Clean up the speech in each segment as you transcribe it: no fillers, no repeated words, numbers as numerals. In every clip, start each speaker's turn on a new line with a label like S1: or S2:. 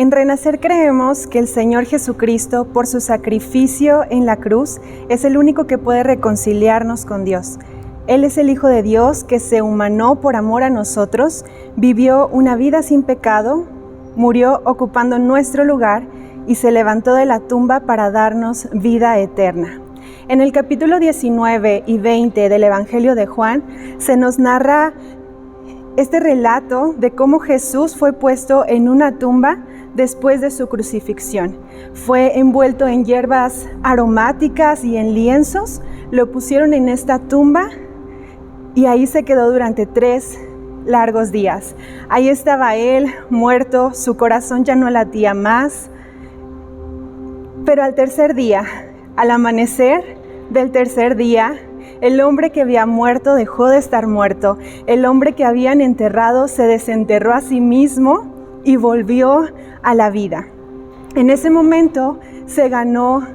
S1: En Renacer creemos que el Señor Jesucristo, por su sacrificio en la cruz, es el único que puede reconciliarnos con Dios. Él es el Hijo de Dios que se humanó por amor a nosotros, vivió una vida sin pecado, murió ocupando nuestro lugar y se levantó de la tumba para darnos vida eterna. En el capítulo 19 y 20 del Evangelio de Juan se nos narra este relato de cómo Jesús fue puesto en una tumba después de su crucifixión. Fue envuelto en hierbas aromáticas y en lienzos, lo pusieron en esta tumba y ahí se quedó durante 3 largos días. Ahí estaba él, muerto, su corazón ya no latía más. Pero al tercer día, al amanecer del tercer día, el hombre que había muerto dejó de estar muerto. El hombre que habían enterrado se desenterró a sí mismo y volvió a la vida. En ese momento se ganó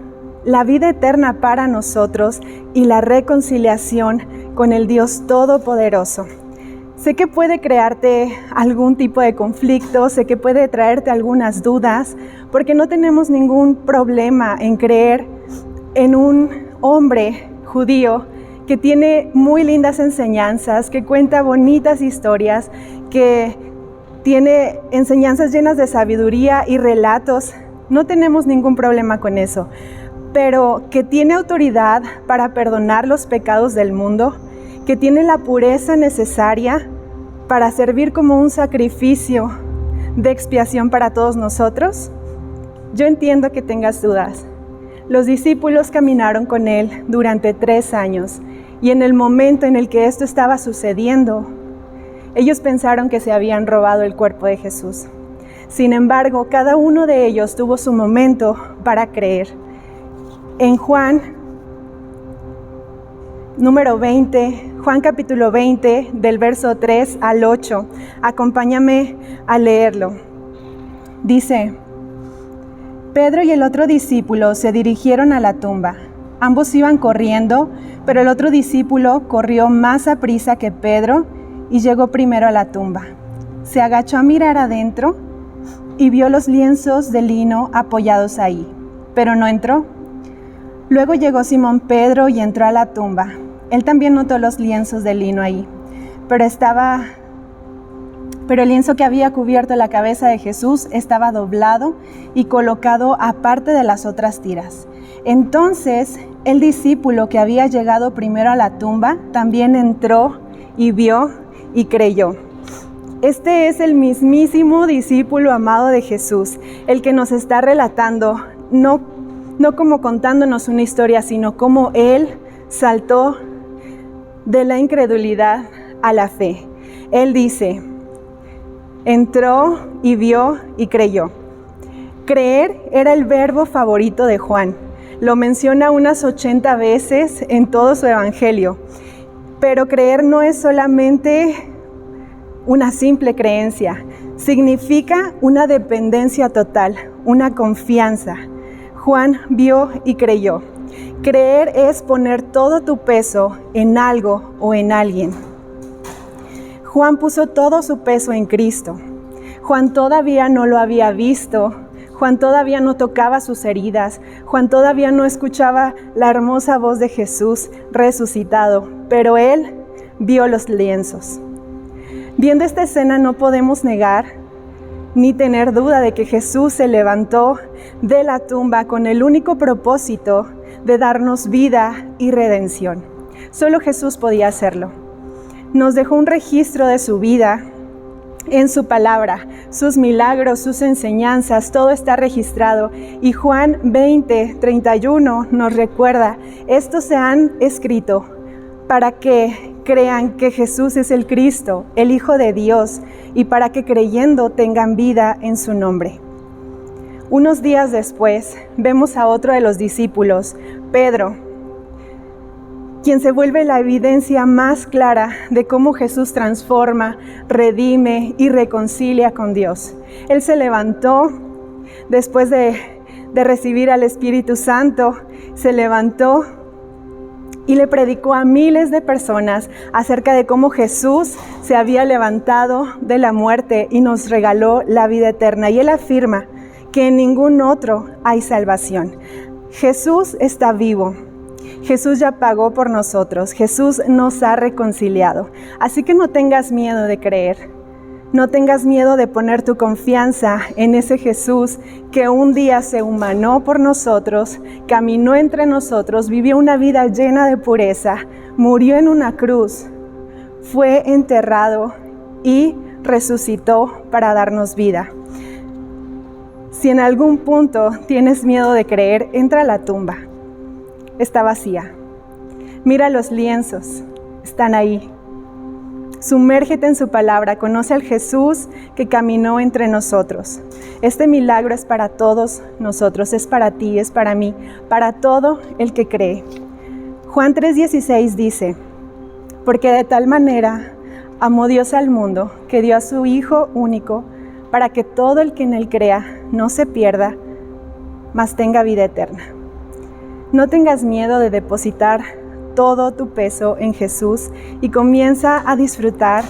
S1: la vida eterna para nosotros y la reconciliación con el Dios Todopoderoso. Sé que puede crearte algún tipo de conflicto, sé que puede traerte algunas dudas, porque no tenemos ningún problema en creer en un hombre judío que tiene muy lindas enseñanzas, que cuenta bonitas historias, que tiene enseñanzas llenas de sabiduría y relatos. No tenemos ningún problema con eso, pero que tiene autoridad para perdonar los pecados del mundo, que tiene la pureza necesaria para servir como un sacrificio de expiación para todos nosotros. Yo entiendo que tengas dudas. Los discípulos caminaron con él durante 3 años y en el momento en el que esto estaba sucediendo, ellos pensaron que se habían robado el cuerpo de Jesús. Sin embargo, cada uno de ellos tuvo su momento para creer. En Juan capítulo 20, del verso 3 al 8, acompáñame a leerlo. Dice: Pedro y el otro discípulo se dirigieron a la tumba. Ambos iban corriendo, pero el otro discípulo corrió más aprisa que Pedro y llegó primero a la tumba. Se agachó a mirar adentro y vio los lienzos de lino apoyados ahí, pero no entró. Luego llegó Simón Pedro y entró a la tumba. Él también notó los lienzos de lino ahí, pero el lienzo que había cubierto la cabeza de Jesús estaba doblado y colocado aparte de las otras tiras. Entonces, el discípulo que había llegado primero a la tumba también entró y vio y creyó. Este es el mismísimo discípulo amado de Jesús, el que nos está relatando, no como contándonos una historia, sino como él saltó de la incredulidad a la fe. Él dice: entró y vio y creyó. Creer era el verbo favorito de Juan. Lo menciona unas 80 veces en todo su evangelio. Pero creer no es solamente una simple creencia. Significa una dependencia total, una confianza. Juan vio y creyó. Creer es poner todo tu peso en algo o en alguien. Juan puso todo su peso en Cristo. Juan todavía no lo había visto. Juan todavía no tocaba sus heridas. Juan todavía no escuchaba la hermosa voz de Jesús resucitado, pero él vio los lienzos. Viendo esta escena no podemos negar ni tener duda de que Jesús se levantó de la tumba con el único propósito de darnos vida y redención. Solo Jesús podía hacerlo. Nos dejó un registro de su vida en su palabra, sus milagros, sus enseñanzas, todo está registrado. Y Juan 20:31 nos recuerda: estos se han escrito para que crean que Jesús es el Cristo, el Hijo de Dios, y para que creyendo tengan vida en su nombre. Unos días después, vemos a otro de los discípulos, Pedro, quien se vuelve la evidencia más clara de cómo Jesús transforma, redime y reconcilia con Dios. Él se levantó después de recibir al Espíritu Santo, se levantó y le predicó a miles de personas acerca de cómo Jesús se había levantado de la muerte y nos regaló la vida eterna. Y él afirma: que en ningún otro hay salvación. Jesús está vivo. Jesús ya pagó por nosotros. Jesús nos ha reconciliado. Así que no tengas miedo de creer. No tengas miedo de poner tu confianza en ese Jesús que un día se humanó por nosotros, caminó entre nosotros, vivió una vida llena de pureza, murió en una cruz, fue enterrado y resucitó para darnos vida. Si en algún punto tienes miedo de creer, entra a la tumba. Está vacía. Mira los lienzos, están ahí. Sumérgete en su palabra, conoce al Jesús que caminó entre nosotros. Este milagro es para todos nosotros, es para ti, es para mí, para todo el que cree. Juan 3:16 dice, porque de tal manera amó Dios al mundo, que dio a su Hijo único, para que todo el que en él crea no se pierda, mas tenga vida eterna. No tengas miedo de depositar todo tu peso en Jesús y comienza a disfrutar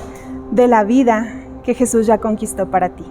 S1: de la vida que Jesús ya conquistó para ti.